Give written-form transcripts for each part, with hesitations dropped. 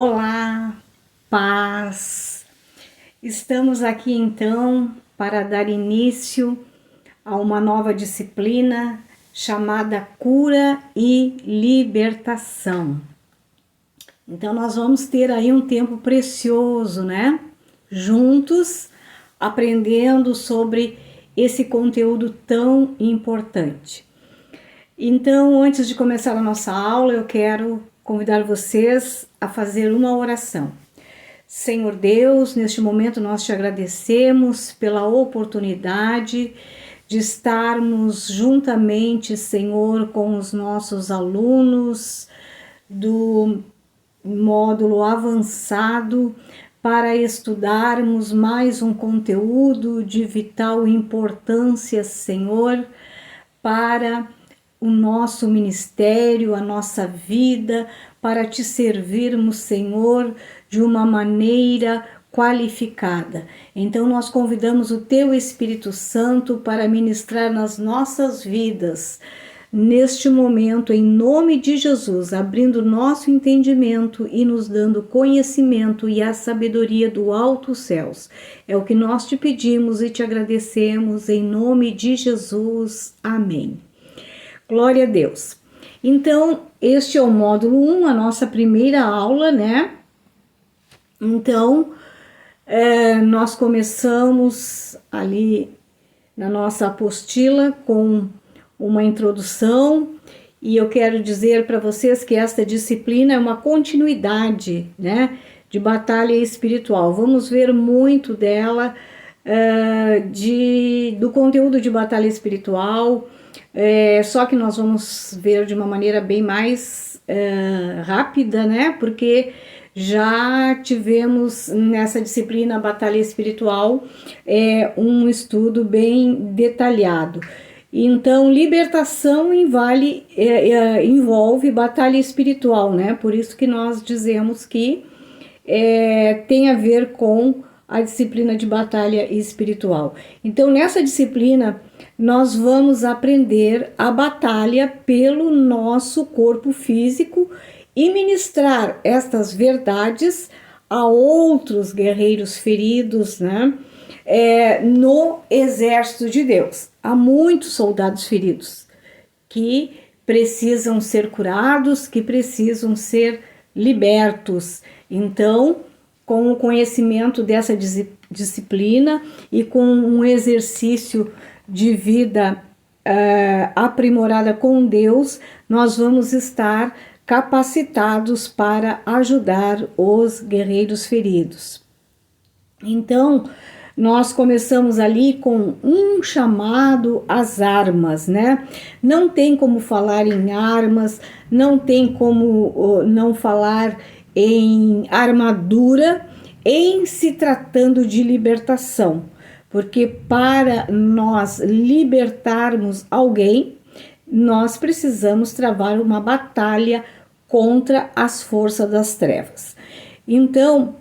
Olá, paz! Estamos aqui então para dar início a uma nova disciplina chamada Cura e Libertação. Então nós vamos ter aí um tempo precioso, né? Juntos, aprendendo sobre esse conteúdo tão importante. Então, antes de começar a nossa aula, eu quero convidar vocês a fazer uma oração. Senhor Deus, neste momento nós te agradecemos pela oportunidade de estarmos juntamente, Senhor, com os nossos alunos do módulo avançado para estudarmos mais um conteúdo de vital importância, Senhor, para o nosso ministério, a nossa vida, para te servirmos, Senhor, de uma maneira qualificada. Então nós convidamos o teu Espírito Santo para ministrar nas nossas vidas, neste momento, em nome de Jesus, abrindo nosso entendimento e nos dando conhecimento e a sabedoria do alto céus. É o que nós te pedimos e te agradecemos em nome de Jesus. Amém. Glória a Deus. Então, este é o módulo 1, a nossa primeira aula, né? Então, nós começamos ali na nossa apostila com uma introdução e eu quero dizer para vocês que esta disciplina é uma continuidade, né, de batalha espiritual. Vamos ver muito dela, do conteúdo de batalha espiritual, só que nós vamos ver de uma maneira bem mais rápida, né, porque já tivemos nessa disciplina Batalha Espiritual um estudo bem detalhado. Então, libertação envolve batalha espiritual, né? Por isso que nós dizemos que tem a ver com a disciplina de batalha espiritual. Então, nessa disciplina, nós vamos aprender a batalha pelo nosso corpo físico e ministrar estas verdades a outros guerreiros feridos, né? No exército de Deus. Há muitos soldados feridos que precisam ser curados, que precisam ser libertos. Então, com o conhecimento dessa disciplina e com um exercício de vida aprimorada com Deus, nós vamos estar capacitados para ajudar os guerreiros feridos. Então, nós começamos ali com um chamado às armas, né? Não tem como falar em armas, não tem como não falar em armadura em se tratando de libertação, porque para nós libertarmos alguém, nós precisamos travar uma batalha contra as forças das trevas. Então,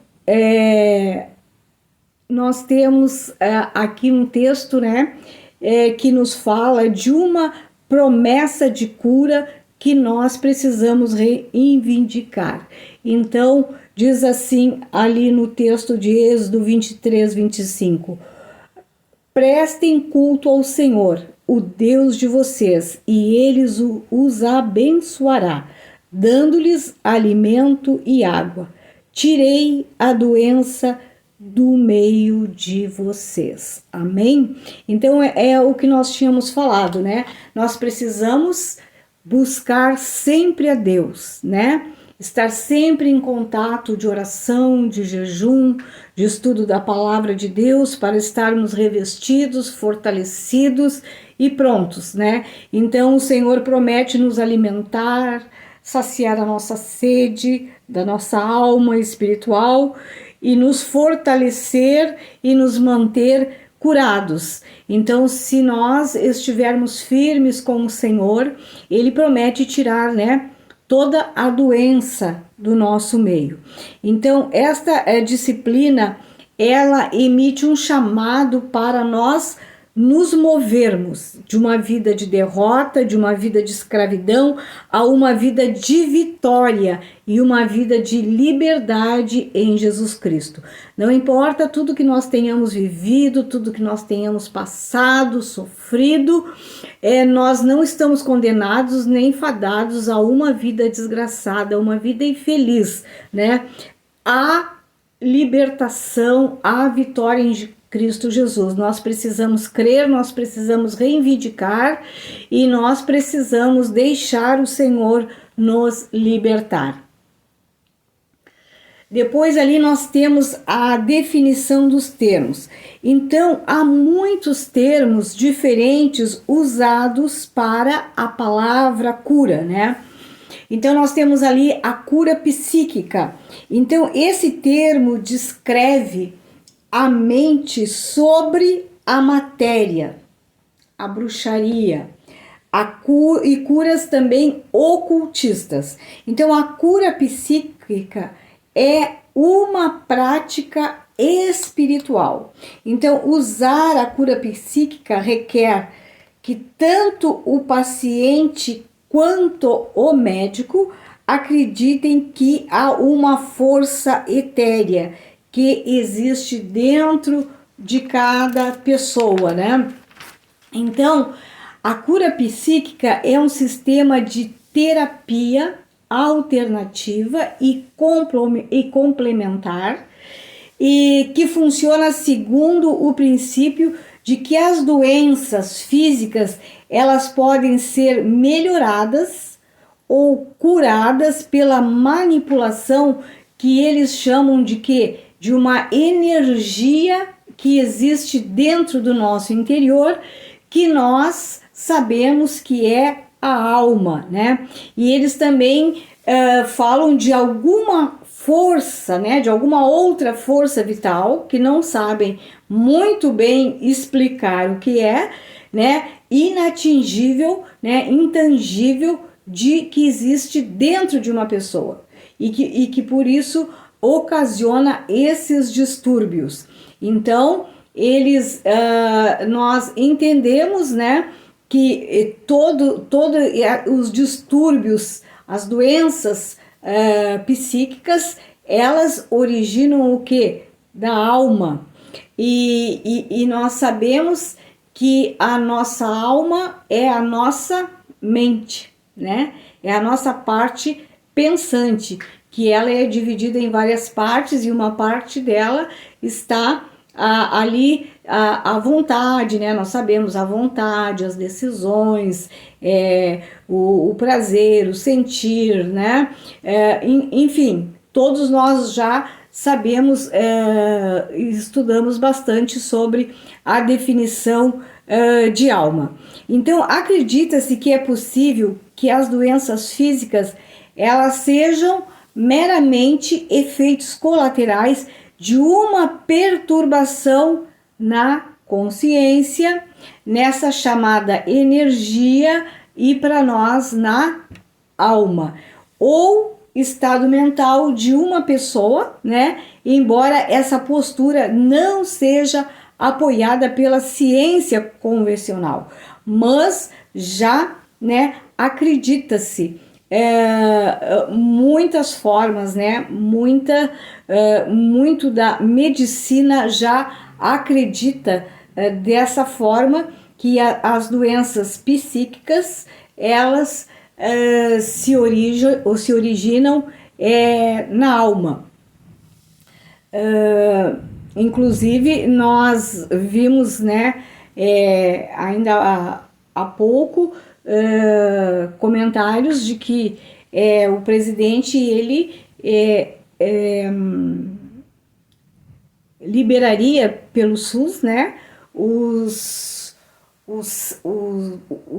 nós temos aqui um texto, né, que nos fala de uma promessa de cura que nós precisamos reivindicar. Então, diz assim ali no texto de Êxodo 23, 25: prestem culto ao Senhor, o Deus de vocês, e ele os abençoará, dando-lhes alimento e água. Tirei a doença do meio de vocês. Amém? Então é o que nós tínhamos falado, né? Nós precisamos buscar sempre a Deus, né? Estar sempre em contato de oração, de jejum, de estudo da palavra de Deus, para estarmos revestidos, fortalecidos e prontos, né? Então o Senhor promete nos alimentar, saciar a nossa sede da nossa alma espiritual e nos fortalecer e nos manter curados. Então, se nós estivermos firmes com o Senhor, Ele promete tirar, né, toda a doença do nosso meio. Então, esta disciplina, ela emite um chamado para nós nos movermos de uma vida de derrota, de uma vida de escravidão, a uma vida de vitória e uma vida de liberdade em Jesus Cristo. Não importa tudo que nós tenhamos vivido, tudo que nós tenhamos passado, sofrido, nós não estamos condenados nem fadados a uma vida desgraçada, a uma vida infeliz, né? A libertação, a vitória em Cristo Jesus. Nós precisamos crer, nós precisamos reivindicar e nós precisamos deixar o Senhor nos libertar. Depois ali nós temos a definição dos termos. Então, há muitos termos diferentes usados para a palavra cura, né? Então, nós temos ali a cura psíquica. Então, esse termo descreve a mente sobre a matéria, a bruxaria, e curas também ocultistas. Então, a cura psíquica é uma prática espiritual. Então, usar a cura psíquica requer que tanto o paciente quanto o médico acreditem que há uma força etérea que existe dentro de cada pessoa, né? Então, a cura psíquica é um sistema de terapia alternativa e complementar e que funciona segundo o princípio de que as doenças físicas elas podem ser melhoradas ou curadas pela manipulação que eles chamam de quê? De uma energia que existe dentro do nosso interior, que nós sabemos que é a alma, né? E eles também falam de alguma força, né? De alguma outra força vital, que não sabem muito bem explicar o que é, né? Inatingível, né? Intangível, que existe dentro de uma pessoa. E que por isso ocasiona esses distúrbios. Então, nós entendemos, né, que todos os distúrbios, as doenças psíquicas, elas originam o quê? Da alma. E nós sabemos que a nossa alma é a nossa mente, né? É a nossa parte pensante, que ela é dividida em várias partes e uma parte dela está ali a vontade, né? Nós sabemos a vontade, as decisões, o prazer, o sentir, né? Enfim, todos nós já sabemos e estudamos bastante sobre a definição de alma. Então, acredita-se que é possível que as doenças físicas elas sejam meramente efeitos colaterais de uma perturbação na consciência, nessa chamada energia e para nós na alma, ou estado mental de uma pessoa, né? Embora essa postura não seja apoiada pela ciência convencional, mas já, né, acredita-se muitas formas, né? Muito da medicina já acredita dessa forma que as doenças psíquicas elas se originam na alma. Inclusive nós vimos, né, ainda há pouco comentários de que o presidente ele liberaria pelo SUS, né, os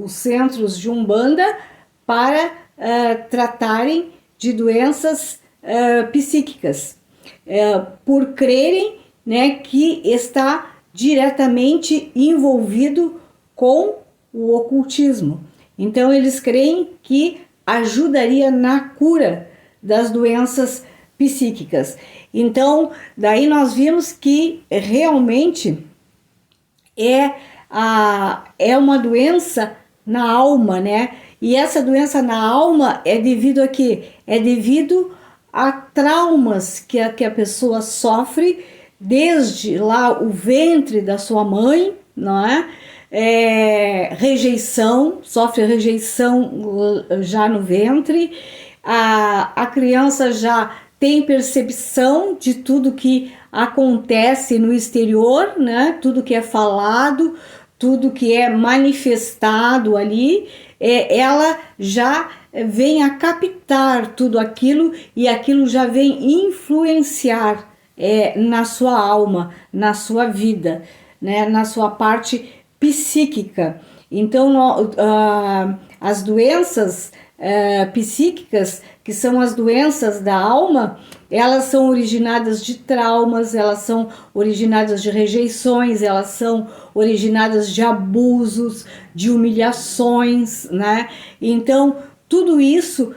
centros de Umbanda para tratarem de doenças psíquicas, por crerem, né, que está diretamente envolvido com o ocultismo. Então eles creem que ajudaria na cura das doenças psíquicas. Então, daí nós vimos que realmente é uma doença na alma, né? E essa doença na alma é devido a quê? É devido a traumas que a pessoa sofre desde lá o ventre da sua mãe, não é? Rejeição, sofre rejeição já no ventre, a criança já tem percepção de tudo que acontece no exterior, né? Tudo que é falado, tudo que é manifestado ali, ela já vem a captar tudo aquilo e aquilo já vem influenciar na sua alma, na sua vida, né? Na sua parte psíquica. Então, as doenças psíquicas, que são as doenças da alma, elas são originadas de traumas, elas são originadas de rejeições, elas são originadas de abusos, de humilhações, né? Então, tudo isso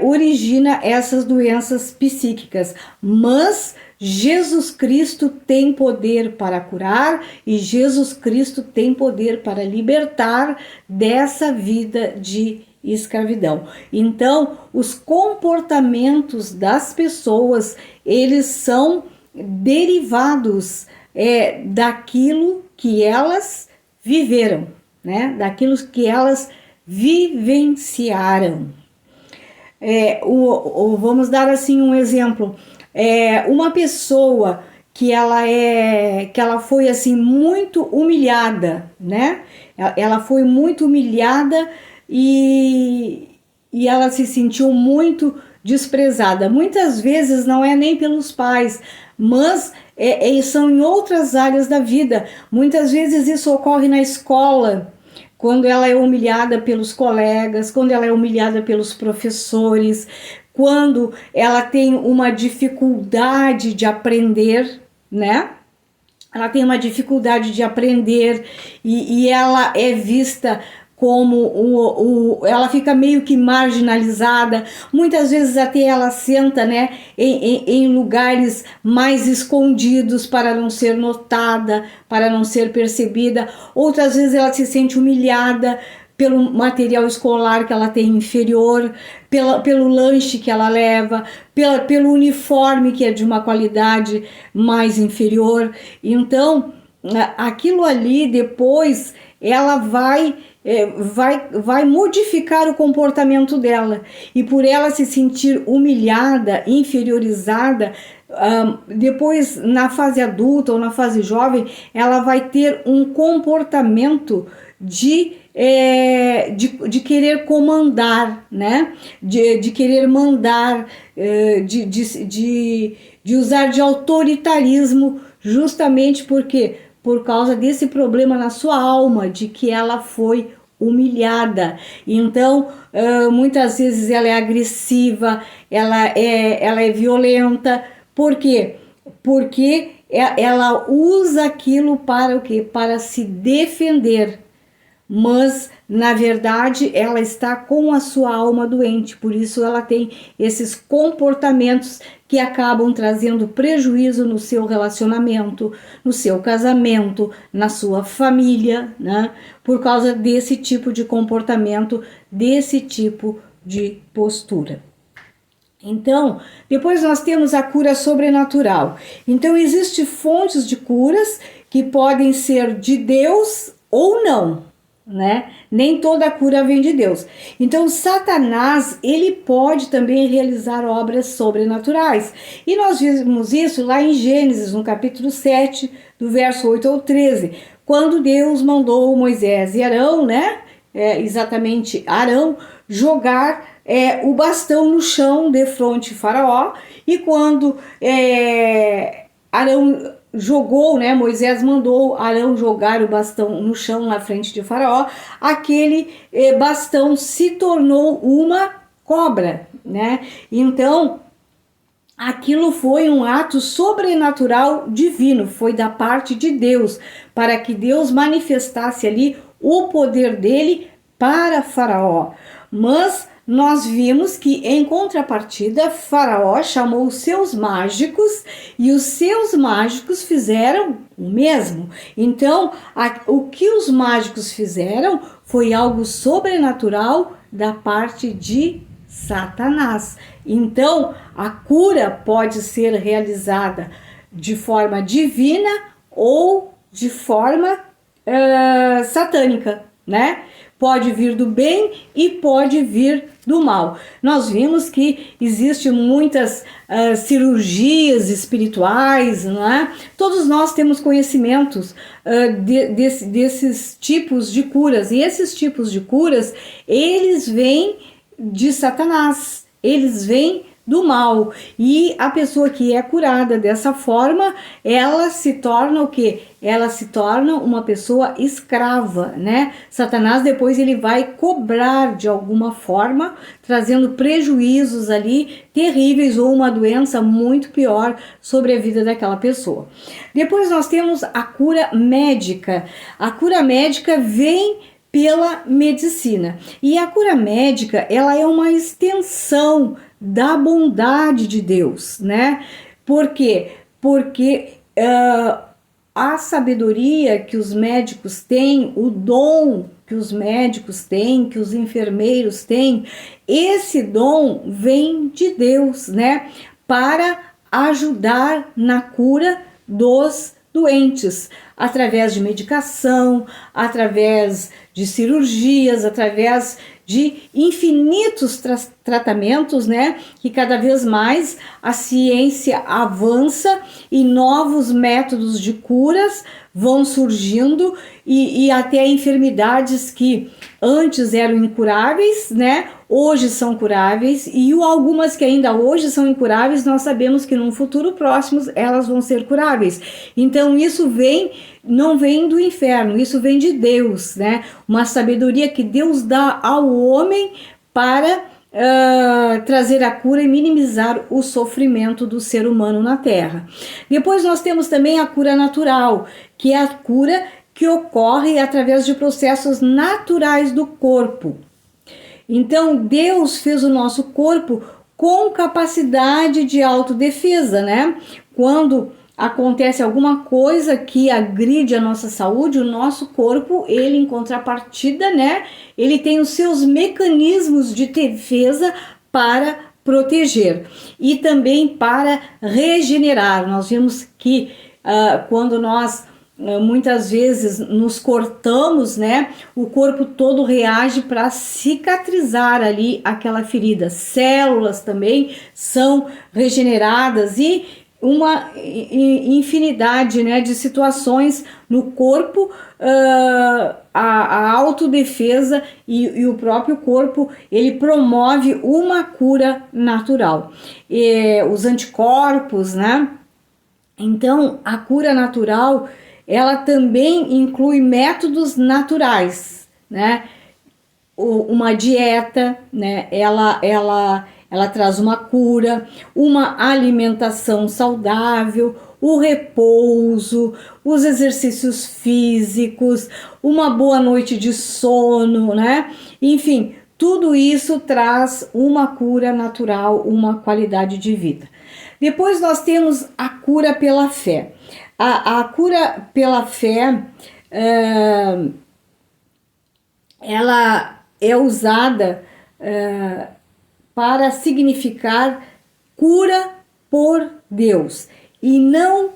origina essas doenças psíquicas, mas Jesus Cristo tem poder para curar e Jesus Cristo tem poder para libertar dessa vida de escravidão. Então, os comportamentos das pessoas, eles são derivados daquilo que elas viveram, né? Daquilo que elas vivenciaram. Vamos dar assim um exemplo. Uma pessoa que ela foi assim muito humilhada, né? Ela foi muito humilhada e ela se sentiu muito desprezada. Muitas vezes não é nem pelos pais, mas são em outras áreas da vida. Muitas vezes isso ocorre na escola, quando ela é humilhada pelos colegas, quando ela é humilhada pelos professores, quando ela tem uma dificuldade de aprender, né? Ela tem uma dificuldade de aprender e ela é vista como ela fica meio que marginalizada, muitas vezes até ela senta, né, em lugares mais escondidos para não ser notada, para não ser percebida. Outras vezes ela se sente humilhada pelo material escolar que ela tem inferior, pelo lanche que ela leva, pelo uniforme que é de uma qualidade mais inferior. Então, aquilo ali depois ela vai modificar o comportamento dela, e por ela se sentir humilhada, inferiorizada, depois na fase adulta ou na fase jovem, ela vai ter um comportamento de querer comandar, né? De querer mandar, de usar de autoritarismo, justamente porque por causa desse problema na sua alma, de que ela foi humilhada. Então, muitas vezes ela é agressiva, ela é violenta. Por quê? Porque ela usa aquilo para o quê? Para se defender. Mas, na verdade, ela está com a sua alma doente, por isso ela tem esses comportamentos que acabam trazendo prejuízo no seu relacionamento, no seu casamento, na sua família, né? Por causa desse tipo de comportamento, desse tipo de postura. Então, depois nós temos a cura sobrenatural. Então, existem fontes de curas que podem ser de Deus ou não, né? Nem toda a cura vem de Deus. Então, Satanás, ele pode também realizar obras sobrenaturais. E nós vimos isso lá em Gênesis, no capítulo 7, do verso 8 ao 13, quando Deus mandou Moisés e Arão, né? Exatamente Arão, jogar o bastão no chão defronte de Faraó. E quando Arão jogou, né, Moisés mandou Arão jogar o bastão no chão na frente de Faraó, aquele bastão se tornou uma cobra, né? Então, aquilo foi um ato sobrenatural divino, foi da parte de Deus, para que Deus manifestasse ali o poder dele para Faraó. Mas nós vimos que, em contrapartida, Faraó chamou os seus mágicos e os seus mágicos fizeram o mesmo. Então, o que os mágicos fizeram foi algo sobrenatural da parte de Satanás. Então, a cura pode ser realizada de forma divina ou de forma satânica, né? Pode vir do bem e pode vir do mal. Nós vimos que existem muitas cirurgias espirituais, não é? Todos nós temos conhecimentos desses tipos de curas, e esses tipos de curas, eles vêm de Satanás, eles vêm do mal, e a pessoa que é curada dessa forma, ela se torna o quê? Ela se torna uma pessoa escrava, né? Satanás depois ele vai cobrar de alguma forma, trazendo prejuízos ali terríveis ou uma doença muito pior sobre a vida daquela pessoa. Depois nós temos a cura médica. A cura médica vem pela medicina, e a cura médica, ela é uma extensão da bondade de Deus, né? Por quê? Porque a sabedoria que os médicos têm, o dom que os médicos têm, que os enfermeiros têm, esse dom vem de Deus, né? Para ajudar na cura dos doentes, através de medicação, através de cirurgias, através de infinitos tratamentos, né? Que cada vez mais a ciência avança e novos métodos de curas vão surgindo e até enfermidades que antes eram incuráveis, né? Hoje são curáveis, e algumas que ainda hoje são incuráveis, nós sabemos que num futuro próximo elas vão ser curáveis. Então isso não vem do inferno, isso vem de Deus, né? Uma sabedoria que Deus dá ao homem para trazer a cura e minimizar o sofrimento do ser humano na Terra. Depois nós temos também a cura natural, que é a cura que ocorre através de processos naturais do corpo. Então Deus fez o nosso corpo com capacidade de autodefesa, né? Quando acontece alguma coisa que agride a nossa saúde, o nosso corpo, ele em contrapartida, né? Ele tem os seus mecanismos de defesa para proteger e também para regenerar. Nós vimos que quando nós muitas vezes nos cortamos, né? O corpo todo reage para cicatrizar ali aquela ferida. Células também são regeneradas e uma infinidade, né, de situações no corpo, a autodefesa e o próprio corpo, ele promove uma cura natural. Os anticorpos, né? Então, a cura natural, ela também inclui métodos naturais, né? Uma dieta, né? Ela traz uma cura, uma alimentação saudável, o repouso, os exercícios físicos, uma boa noite de sono, né? Enfim, tudo isso traz uma cura natural, uma qualidade de vida. Depois nós temos a cura pela fé. A cura pela fé, ela é usada para significar cura por Deus, e não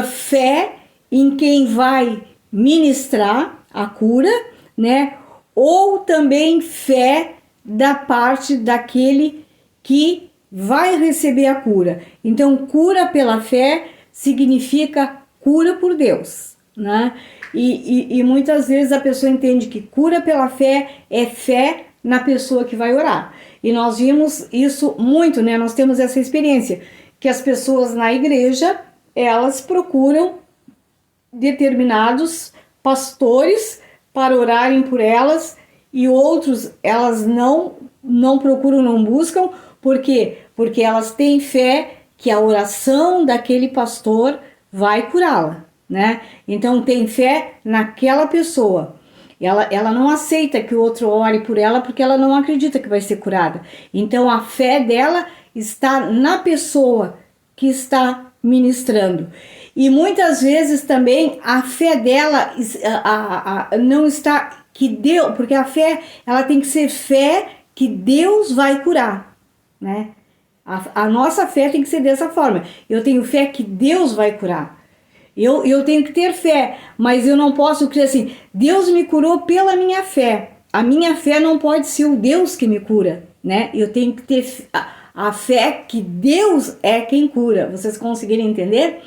fé em quem vai ministrar a cura, né? Ou também fé da parte daquele que vai receber a cura. Então, cura pela fé significa cura por Deus, né? E muitas vezes a pessoa entende que cura pela fé é fé na pessoa que vai orar. E nós vimos isso muito, né? Nós temos essa experiência, que as pessoas na igreja, elas procuram determinados pastores para orarem por elas, e outros elas não procuram, não buscam. Por quê? Porque elas têm fé que a oração daquele pastor vai curá-la, né? Então tem fé naquela pessoa. Ela não aceita que o outro ore por ela porque ela não acredita que vai ser curada. Então a fé dela está na pessoa que está ministrando. E muitas vezes também a fé dela não está que Deus, porque a fé ela tem que ser fé que Deus vai curar, né? A nossa fé tem que ser dessa forma. Eu tenho fé que Deus vai curar. Eu tenho que ter fé, mas eu não posso crer assim, Deus me curou pela minha fé. A minha fé não pode ser o Deus que me cura, né? Eu tenho que ter a fé que Deus é quem cura. Vocês conseguirem entender?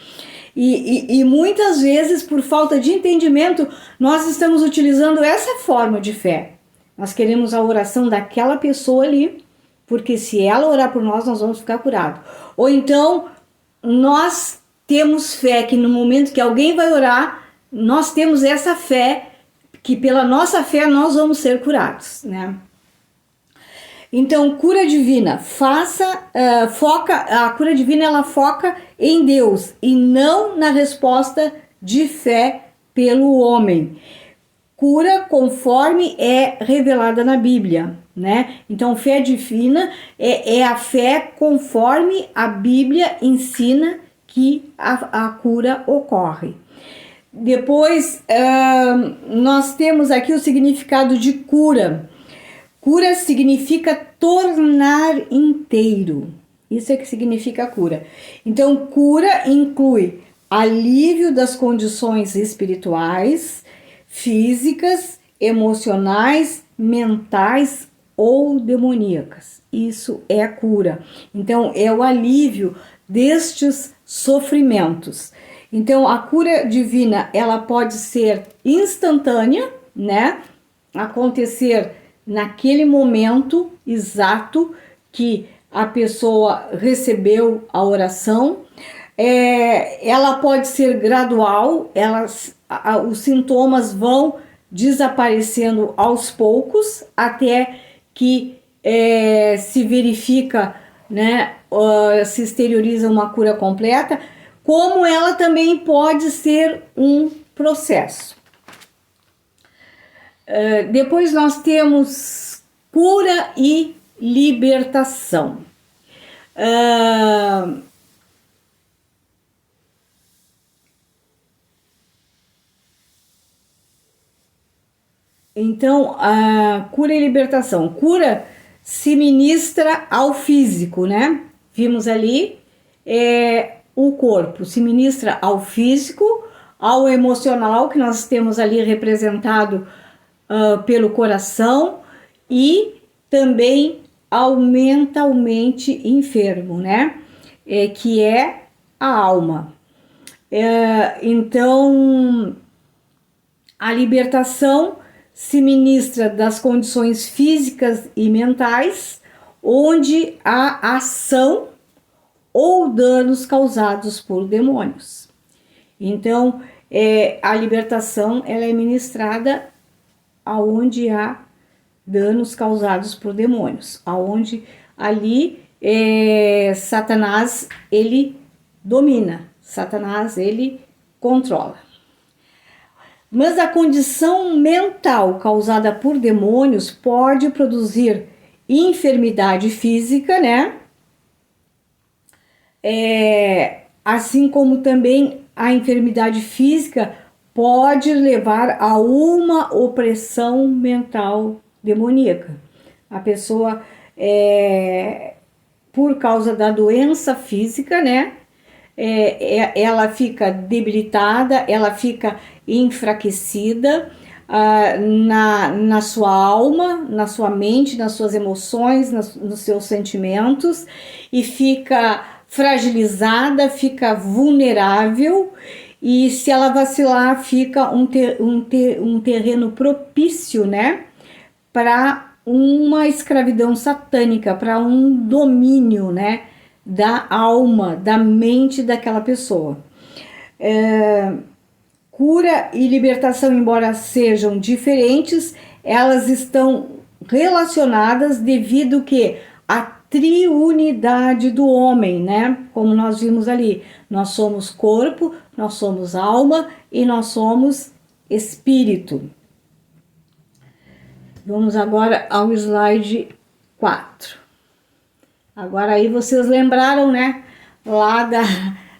E muitas vezes, por falta de entendimento, nós estamos utilizando essa forma de fé. Nós queremos a oração daquela pessoa ali, porque se ela orar por nós, nós vamos ficar curados. Ou então, nós temos fé que no momento que alguém vai orar, nós temos essa fé, que pela nossa fé nós vamos ser curados, né? Então, cura divina, a cura divina ela foca em Deus e não na resposta de fé pelo homem. Cura conforme é revelada na Bíblia, né? Então, fé divina é a fé conforme a Bíblia ensina que a cura ocorre. Depois, nós temos aqui o significado de cura. Cura significa tornar inteiro. Isso é que significa cura. Então, cura inclui alívio das condições espirituais, físicas, emocionais, mentais ou demoníacas. Isso é a cura. Então, é o alívio destes sofrimentos. Então, a cura divina, ela pode ser instantânea, né? Acontecer naquele momento exato que a pessoa recebeu a oração. Ela pode ser gradual, os sintomas vão desaparecendo aos poucos até que se verifica, né, se exterioriza uma cura completa, como ela também pode ser um processo. Depois nós temos cura e libertação. Então, a cura e libertação. Cura se ministra ao físico, né? Vimos ali, o corpo se ministra ao físico, ao emocional, que nós temos ali representado pelo coração, e também ao mentalmente enfermo, né? Que é a alma. Então, a libertação se ministra das condições físicas e mentais, onde há ação ou danos causados por demônios. Então, a libertação ela é ministrada aonde há danos causados por demônios, aonde ali Satanás ele domina, Satanás ele controla. Mas a condição mental causada por demônios pode produzir enfermidade física, né? Assim como também a enfermidade física pode levar a uma opressão mental demoníaca. A pessoa, por causa da doença física, né? Ela fica debilitada, ela fica enfraquecida na sua alma, na sua mente, nas suas emoções, nos seus sentimentos, e fica fragilizada, fica vulnerável, e se ela vacilar, fica um terreno propício, né, para uma escravidão satânica, para um domínio, né, da alma, da mente daquela pessoa. Cura e libertação, embora sejam diferentes, elas estão relacionadas devido que a triunidade do homem, né? Como nós vimos ali, nós somos corpo, nós somos alma e nós somos espírito. Vamos agora ao slide 4. Agora aí vocês lembraram, né, lá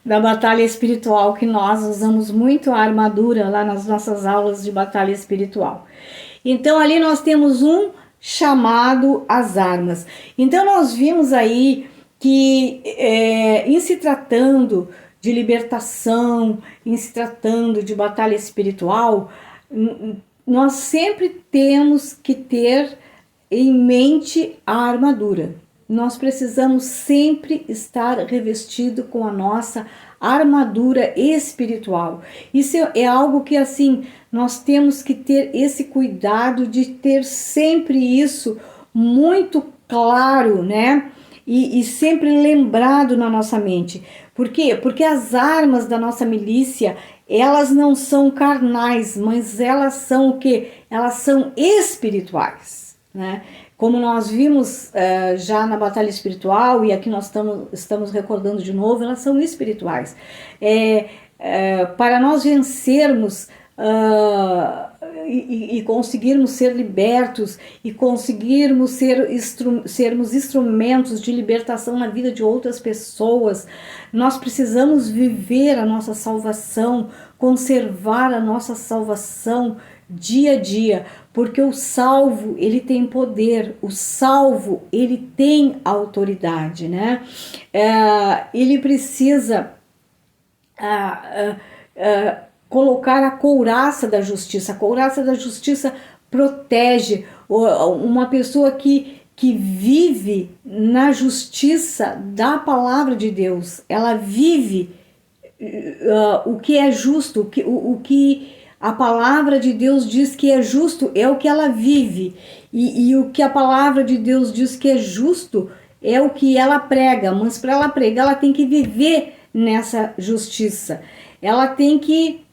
da batalha espiritual, que nós usamos muito a armadura lá nas nossas aulas de batalha espiritual. Então ali nós temos um chamado às armas. Então nós vimos aí que em se tratando de libertação, em se tratando de batalha espiritual, nós sempre temos que ter em mente a armadura. Nós precisamos sempre estar revestido com a nossa armadura espiritual. Isso é algo que, assim, nós temos que ter esse cuidado de ter sempre isso muito claro, né? E sempre lembrado na nossa mente. Por quê? Porque as armas da nossa milícia, elas não são carnais, mas elas são o quê? Elas são espirituais, né? Como nós vimos já na batalha espiritual, e aqui nós estamos recordando de novo, elas são espirituais. Para nós vencermos e conseguirmos ser libertos e conseguirmos sermos instrumentos de libertação na vida de outras pessoas, nós precisamos viver a nossa salvação, conservar a nossa salvação dia a dia, porque o salvo, ele tem poder, o salvo, ele tem autoridade, né? Ele precisa colocar a couraça da justiça. A couraça da justiça protege uma pessoa que vive na justiça da palavra de Deus. Ela vive o que é justo, o que a palavra de Deus diz que é justo, é o que ela vive. E o que a palavra de Deus diz que é justo é o que ela prega. Mas para ela pregar, ela tem que viver nessa justiça. Ela tem que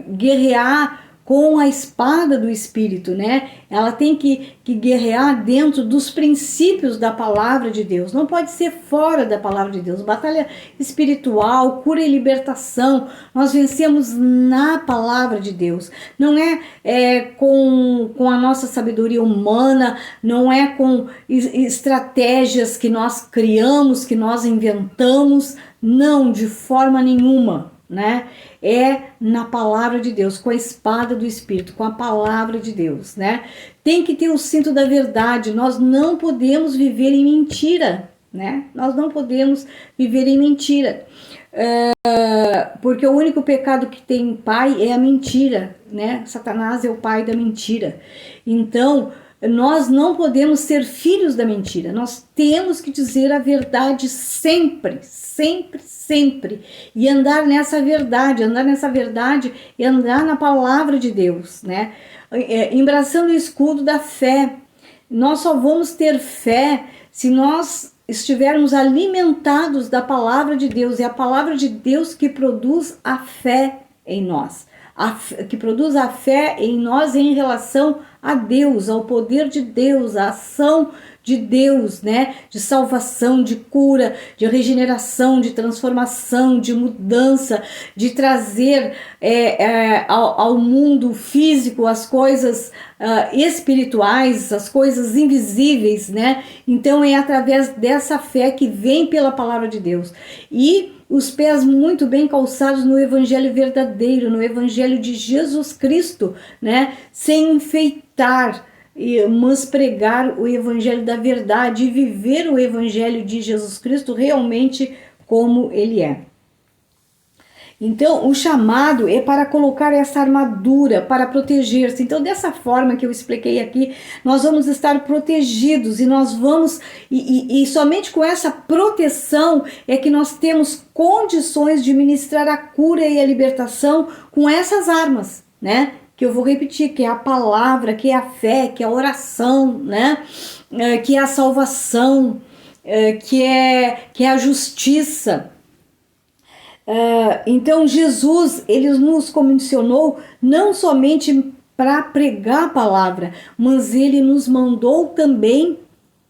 guerrear com a espada do Espírito, né? Ela tem que guerrear dentro dos princípios da palavra de Deus. Não pode ser fora da palavra de Deus. Batalha espiritual, cura e libertação, nós vencemos na palavra de Deus. Não é com a nossa sabedoria humana, não é com estratégias que nós criamos, que nós inventamos. Não, de forma nenhuma, né? É na palavra de Deus, com a espada do Espírito, com a palavra de Deus, né? Tem que ter o cinto da verdade. Nós não podemos viver em mentira, né? Nós não podemos viver em mentira, porque o único pecado que tem pai é a mentira, né? Satanás é o pai da mentira. Então nós não podemos ser filhos da mentira. Nós temos que dizer a verdade sempre, sempre, sempre. E andar nessa verdade e andar na palavra de Deus, né? Embraçando o escudo da fé. Nós só vamos ter fé se nós estivermos alimentados da palavra de Deus. É a palavra de Deus que produz a fé em nós. Que produz a fé em nós em relação a Deus, ao poder de Deus, à ação de Deus, né? De salvação, de cura, de regeneração, de transformação, de mudança, de trazer ao mundo físico as coisas espirituais, as coisas invisíveis, né? Então é através dessa fé que vem pela palavra de Deus. E os pés muito bem calçados no evangelho verdadeiro, no evangelho de Jesus Cristo, né? Sem enfeitar, mas pregar o evangelho da verdade e viver o evangelho de Jesus Cristo realmente como ele é. Então, o chamado é para colocar essa armadura, para proteger-se. Então, dessa forma que eu expliquei aqui, nós vamos estar protegidos e nós vamos, e somente com essa proteção é que nós temos condições de ministrar a cura e a libertação com essas armas, né? Que eu vou repetir, que é a palavra, que é a fé, que é a oração, né? Que é a salvação, que é a justiça. Então Jesus, ele nos comissionou não somente para pregar a palavra, mas ele nos mandou também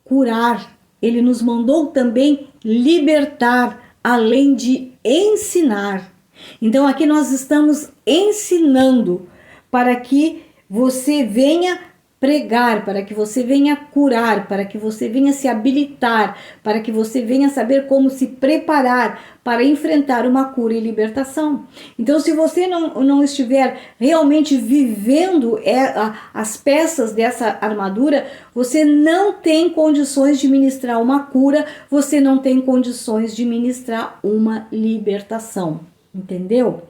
curar, ele nos mandou também libertar, além de ensinar. Então aqui nós estamos ensinando para que você venha pregar, para que você venha curar, para que você venha se habilitar, para que você venha saber como se preparar para enfrentar uma cura e libertação. Então, se você não estiver realmente vivendo as peças dessa armadura, você não tem condições de ministrar uma cura, você não tem condições de ministrar uma libertação. Entendeu?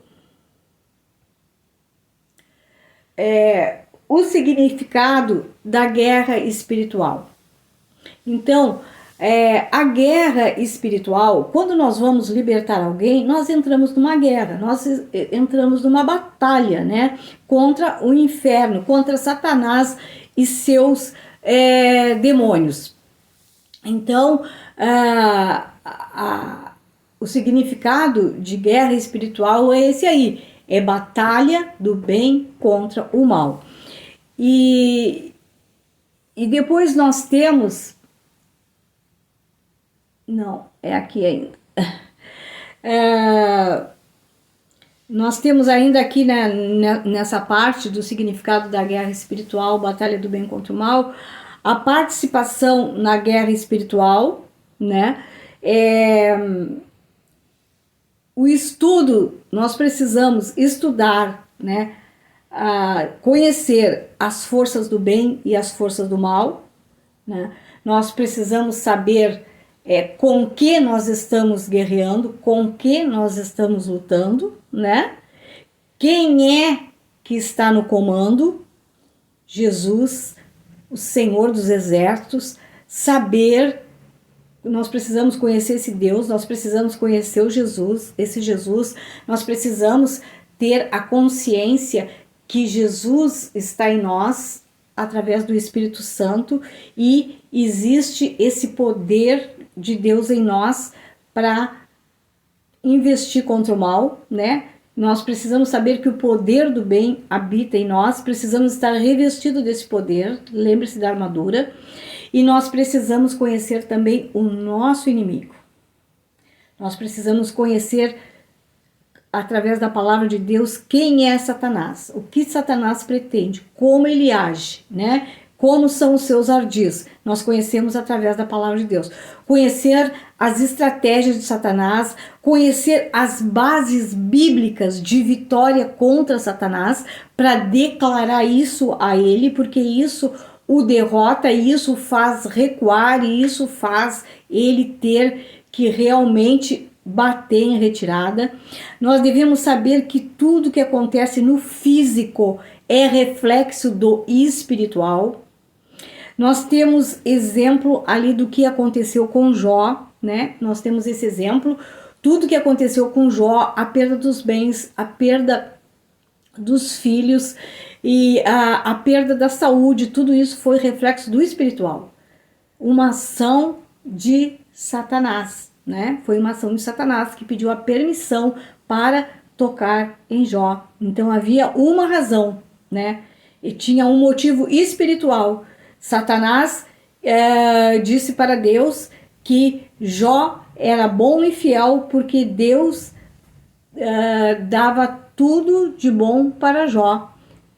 O significado da guerra espiritual. Então, a guerra espiritual, quando nós vamos libertar alguém, nós entramos numa guerra, nós entramos numa batalha, né? Contra o inferno, contra Satanás e seus demônios. Então, o significado de guerra espiritual é esse aí, é batalha do bem contra o mal. E depois nós temos, não, é aqui ainda, nós temos ainda aqui, né, nessa parte do significado da guerra espiritual, batalha do bem contra o mal, a participação na guerra espiritual, né, o estudo, nós precisamos estudar, né, conhecer as forças do bem e as forças do mal, né? Nós precisamos saber com que nós estamos guerreando, com que nós estamos lutando, né? Quem é que está no comando? Jesus, o Senhor dos Exércitos. Saber, nós precisamos conhecer esse Deus, nós precisamos conhecer o Jesus, esse Jesus, nós precisamos ter a consciência que Jesus está em nós através do Espírito Santo e existe esse poder de Deus em nós para investir contra o mal, né? Nós precisamos saber que o poder do bem habita em nós, precisamos estar revestidos desse poder, lembre-se da armadura, e nós precisamos conhecer também o nosso inimigo. Nós precisamos conhecer através da palavra de Deus quem é Satanás, o que Satanás pretende, como ele age, né? Como são os seus ardis. Nós conhecemos através da palavra de Deus. Conhecer as estratégias de Satanás, conhecer as bases bíblicas de vitória contra Satanás, para declarar isso a ele, porque isso o derrota, e isso o faz recuar, e isso faz ele ter que realmente bater em retirada. Nós devemos saber que tudo que acontece no físico é reflexo do espiritual. Nós temos exemplo ali do que aconteceu com Jó, né? Nós temos esse exemplo, tudo que aconteceu com Jó, a perda dos bens, a perda dos filhos e a perda da saúde, tudo isso foi reflexo do espiritual. Uma ação de Satanás, né? Foi uma ação de Satanás que pediu a permissão para tocar em Jó. Então havia uma razão, né? E tinha um motivo espiritual. Satanás disse para Deus que Jó era bom e fiel porque Deus dava tudo de bom para Jó.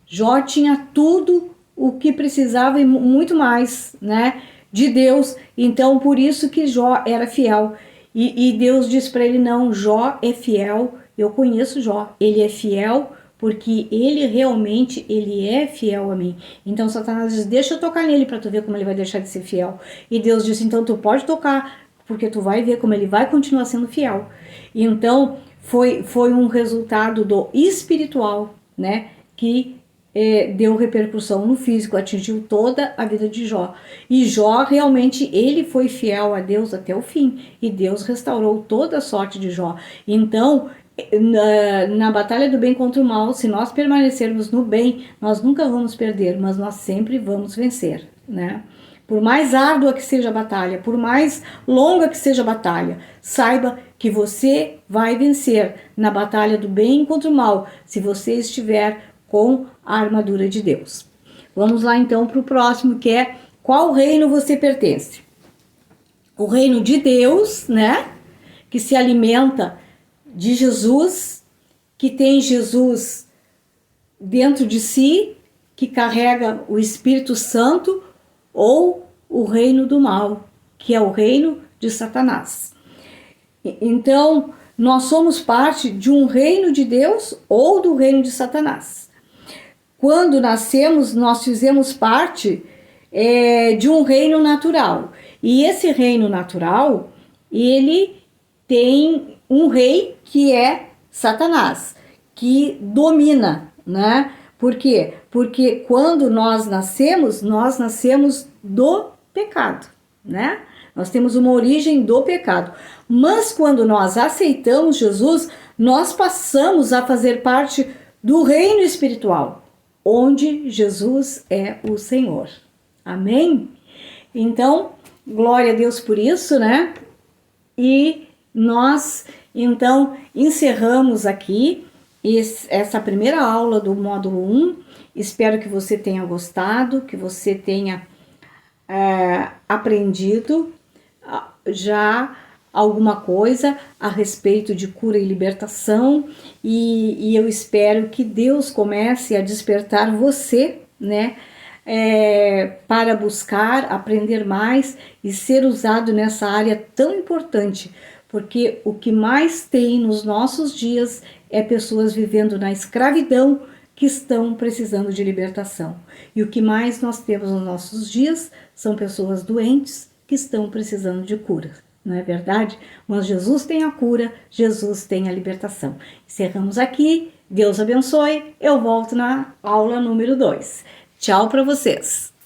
Jó tinha tudo o que precisava e muito mais, né, de Deus. Então por isso que Jó era fiel. E Deus disse para ele: não, Jó é fiel, eu conheço Jó, ele é fiel porque ele realmente é fiel a mim. Então Satanás diz: deixa eu tocar nele para tu ver como ele vai deixar de ser fiel. E Deus disse: então tu pode tocar, porque tu vai ver como ele vai continuar sendo fiel. E então foi um resultado do espiritual, né, que deu repercussão no físico, atingiu toda a vida de Jó. E Jó realmente, ele foi fiel a Deus até o fim, e Deus restaurou toda a sorte de Jó. Então, na batalha do bem contra o mal, se nós permanecermos no bem, nós nunca vamos perder, mas nós sempre vamos vencer, né? Por mais árdua que seja a batalha, por mais longa que seja a batalha, saiba que você vai vencer na batalha do bem contra o mal, se você estiver com a armadura de Deus. Vamos lá então para o próximo, que é: qual reino você pertence? O reino de Deus, né? Que se alimenta de Jesus, que tem Jesus dentro de si, que carrega o Espírito Santo ou o reino do mal, que é o reino de Satanás. Então, nós somos parte de um reino de Deus ou do reino de Satanás. Quando nascemos, nós fizemos parte de um reino natural. E esse reino natural, ele tem um rei que é Satanás, que domina, né? Por quê? Porque quando nós nascemos do pecado, né? Nós temos uma origem do pecado. Mas quando nós aceitamos Jesus, nós passamos a fazer parte do reino espiritual, onde Jesus é o Senhor. Amém? Então, glória a Deus por isso, né? E nós, então, encerramos aqui essa primeira aula do módulo 1. Espero que você tenha gostado, que você tenha aprendido já alguma coisa a respeito de cura e libertação, e eu espero que Deus comece a despertar você, né, para buscar aprender mais e ser usado nessa área tão importante, porque o que mais tem nos nossos dias é pessoas vivendo na escravidão que estão precisando de libertação. E o que mais nós temos nos nossos dias são pessoas doentes que estão precisando de cura. Não é verdade? Mas Jesus tem a cura, Jesus tem a libertação. Encerramos aqui. Deus abençoe. Eu volto na aula número 2. Tchau para vocês.